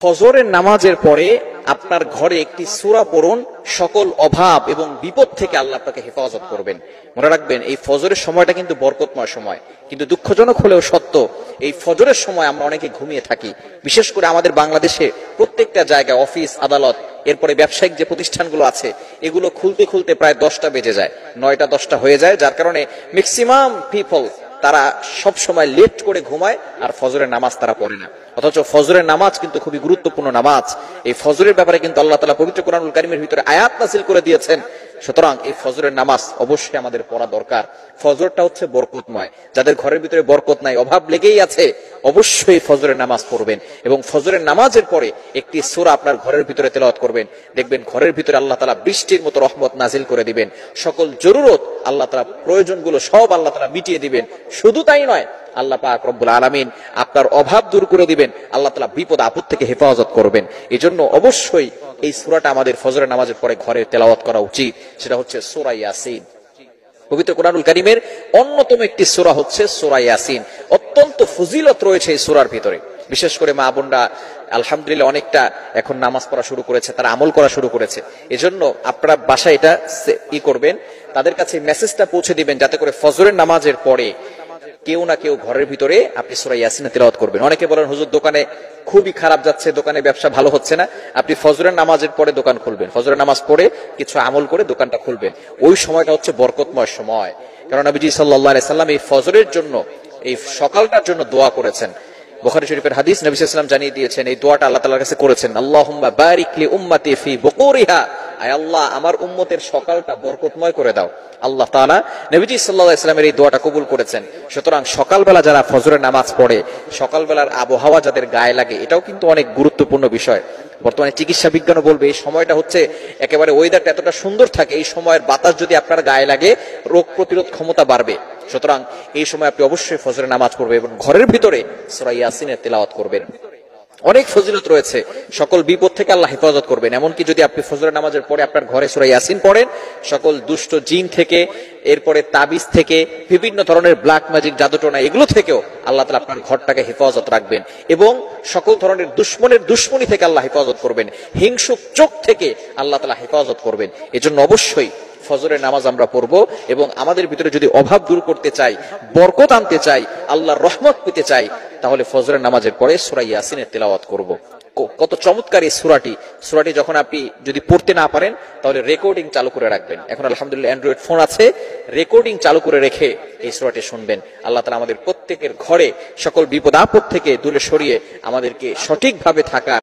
ফজরের নামাজের পরে আপনার ঘরে একটি সূরা পড়ুন, সকল অভাব এবং বিপদ থেকে আল্লাহ আপনাকে হেফাজত করবেন। মনে রাখবেন, এই ফজরের সময়টা কিন্তু বরকতময় সময়, কিন্তু দুঃখজনক হলেও সত্য, এই ফজরের সময় আমরা অনেকে ঘুমিয়ে থাকি। বিশেষ করে আমাদের বাংলাদেশে প্রত্যেকটা জায়গায় অফিস আদালত, এরপরে ব্যবসায়িক যে প্রতিষ্ঠানগুলো আছে, এগুলো খুলতে খুলতে প্রায় 10টা বেজে যায়, 9টা 10টা হয়ে যায়, যার কারণে ম্যাক্সিমাম পিপল তারা সব সময় লেট করে ঘুমায় আর ফজরের নামাজ তারা পড়ে না। অথচ ফজরের নামাজ কিন্তু খুবই গুরুত্বপূর্ণ নামাজ। এই ফজরের ব্যাপারে কিন্তু আল্লাহ তাআলা পবিত্র কোরআনুল কারীমের ভিতরে আয়াত নাযিল করে দিয়েছেন। সুতরাং এই ফজরের নামাজ অবশ্যই আমাদের পড়া দরকার। ফজরটা হচ্ছে বরকতময়। যাদের ঘরের ভিতরে বরকত নাই, অভাব লেগেই আছে, অবশ্যই ফজরের নামাজ পড়বেন এবং ফজরের নামাজের পরে একটি সূরা আপনার ঘরের ভিতরে তেলাওয়াত করবেন। দেখবেন ঘরের ভিতরে আল্লাহ তাআলা বৃষ্টির মতো রহমত নাজিল করে দিবেন। সকল জরুরত আল্লাহ তাআলা, প্রয়োজনগুলো সব আল্লাহ তাআলা মিটিয়ে দিবেন। শুধু তাই নয়, আল্লাহ পাক রব্বুল আলামিন আপনার অভাব দূর করে দিবেন, আল্লাহ তাআলা বিপদ আপদ থেকে হেফাজত করবেন। এজন্য অবশ্যই এই সূরাটা আমাদের ফজরের নামাজের পরে ঘরে তেলাওয়াত করা উচিত। সেটা হচ্ছে সূরা ইয়াসিন। পবিত্র কোরআনুল কারীমের অন্যতম একটি সূরা হচ্ছে সূরা ইয়াসিন। অত্যন্ত ফজিলত রয়েছে এই সূরার ভিতরে। বিশেষ করে মা বোনরা আলহামদুলিল্লাহ অনেকটা এখন নামাজ পড়া শুরু করেছে, তারা আমল করা শুরু করেছে। এজন্য আপনারা বাসায় এটা করবেন, তাদের কাছে মেসেজটা পৌঁছে দিবেন, যাতে করে ফজরের নামাজের পরে কেউ না কেউ ঘরের ভিতরে আপনি সূরা ইয়াসিন তেলাওয়াত করবেন। অনেকে বলেন, হুজুর দোকানে খুবই খারাপ যাচ্ছে, দোকানে ব্যবসা ভালো হচ্ছে না। আপনি ফজরের নামাজের পরে দোকান খুলবেন, ফজরের নামাজ পড়ে কিছু আমল করে দোকানটা খুলবেন। ওই সময়টা হচ্ছে বরকতময় সময়। কারণ নবীজি সাল্লাল্লাহু আলাইহি সাল্লাম এই ফজরের জন্য, এই সকালটার জন্য দোয়া করেছেন। বুখারী শরীফের হাদিস, নবী সাল্লাল্লাহু আলাইহি ওয়াসাল্লাম জানিয়ে দিয়েছেন, এই দোয়াটা আল্লাহ তাআলার কাছে করেছেন, আল্লাহুম্মা বারিক লি উম্মতি ফি বুকুরিহা, আয় আল্লাহ আমার উম্মতের সকালটা বরকতময় করে দাও। আল্লাহ তাআলা নবীজি সাল্লাল্লাহু আলাইহি ওয়াসাল্লামের এই দোয়াটা কবুল করেছেন। সুতরাং সকালবেলা যারা ফজরের নামাজ পড়ে, সকালবেলার আবহাওয়া যাদের গায়ে লাগে, এটাও কিন্তু অনেক গুরুত্বপূর্ণ বিষয়। বর্তমানে চিকিৎসা বিজ্ঞানও বলবে, এই সময়টা হচ্ছে একেবারে ওয়েদারটা এতটা সুন্দর থাকে, এই সময়ের বাতাস যদি আপনার গায়ে লাগে, রোগ প্রতিরোধ ক্ষমতা বাড়বে। সুতরাং এই সময় আপনি অবশ্যই ফজরের নামাজ পড়বেন এবং ঘরের ভিতরে সূরা ইয়াসিনের তেলাওয়াত করবেন। অনেক ফজিলত রয়েছে, সকল বিপদ থেকে আল্লাহ হেফাজত করবেন। এমনকি যদি আপনি ফজরের নামাজের পরে আপনার ঘরে সূরা ইয়াসিন পড়েন, সকল দুষ্ট জিন থেকে, এরপরে তাবিজ থেকে, বিভিন্ন ধরনের ব্ল্যাক ম্যাজিক, জাদুটোনা, এগুলো থেকেও আল্লাহ তাআলা আপনার ঘরটাকে হেফাজত রাখবেন এবং সকল ধরনের দুশমনের দুশমনি থেকে আল্লাহ হেফাজত করবেন, হিংসুক চোখ থেকে আল্লাহ তাআলা হেফাজত করবেন। এজন্য অবশ্যই ফজরের নামাজ আমরা পড়বো এবং আমাদের ভিতরে যদি অভাব দূর করতে চাই, বরকত আনতে চাই, আল্লাহর রহমত পেতে চাই, তাহলে ফজরের নামাজের পরে সূরা ইয়াসিনের তেলাওয়াত করব। কত চমৎকার এই সূরাটি যখন আপনি যদি পড়তে না পারেন, তাহলে রেকর্ডিং চালু করে রাখবেন। এখন আলহামদুলিল্লাহ অ্যান্ড্রয়েড ফোন আছে, রেকর্ডিং চালু করে রেখে এই সূরাটি শুনবেন। আল্লাহ তাআলা আমাদের প্রত্যেকের ঘরে সকল বিপদ আপদ থেকে দূরে সরিয়ে আমাদেরকে সঠিকভাবে থাকা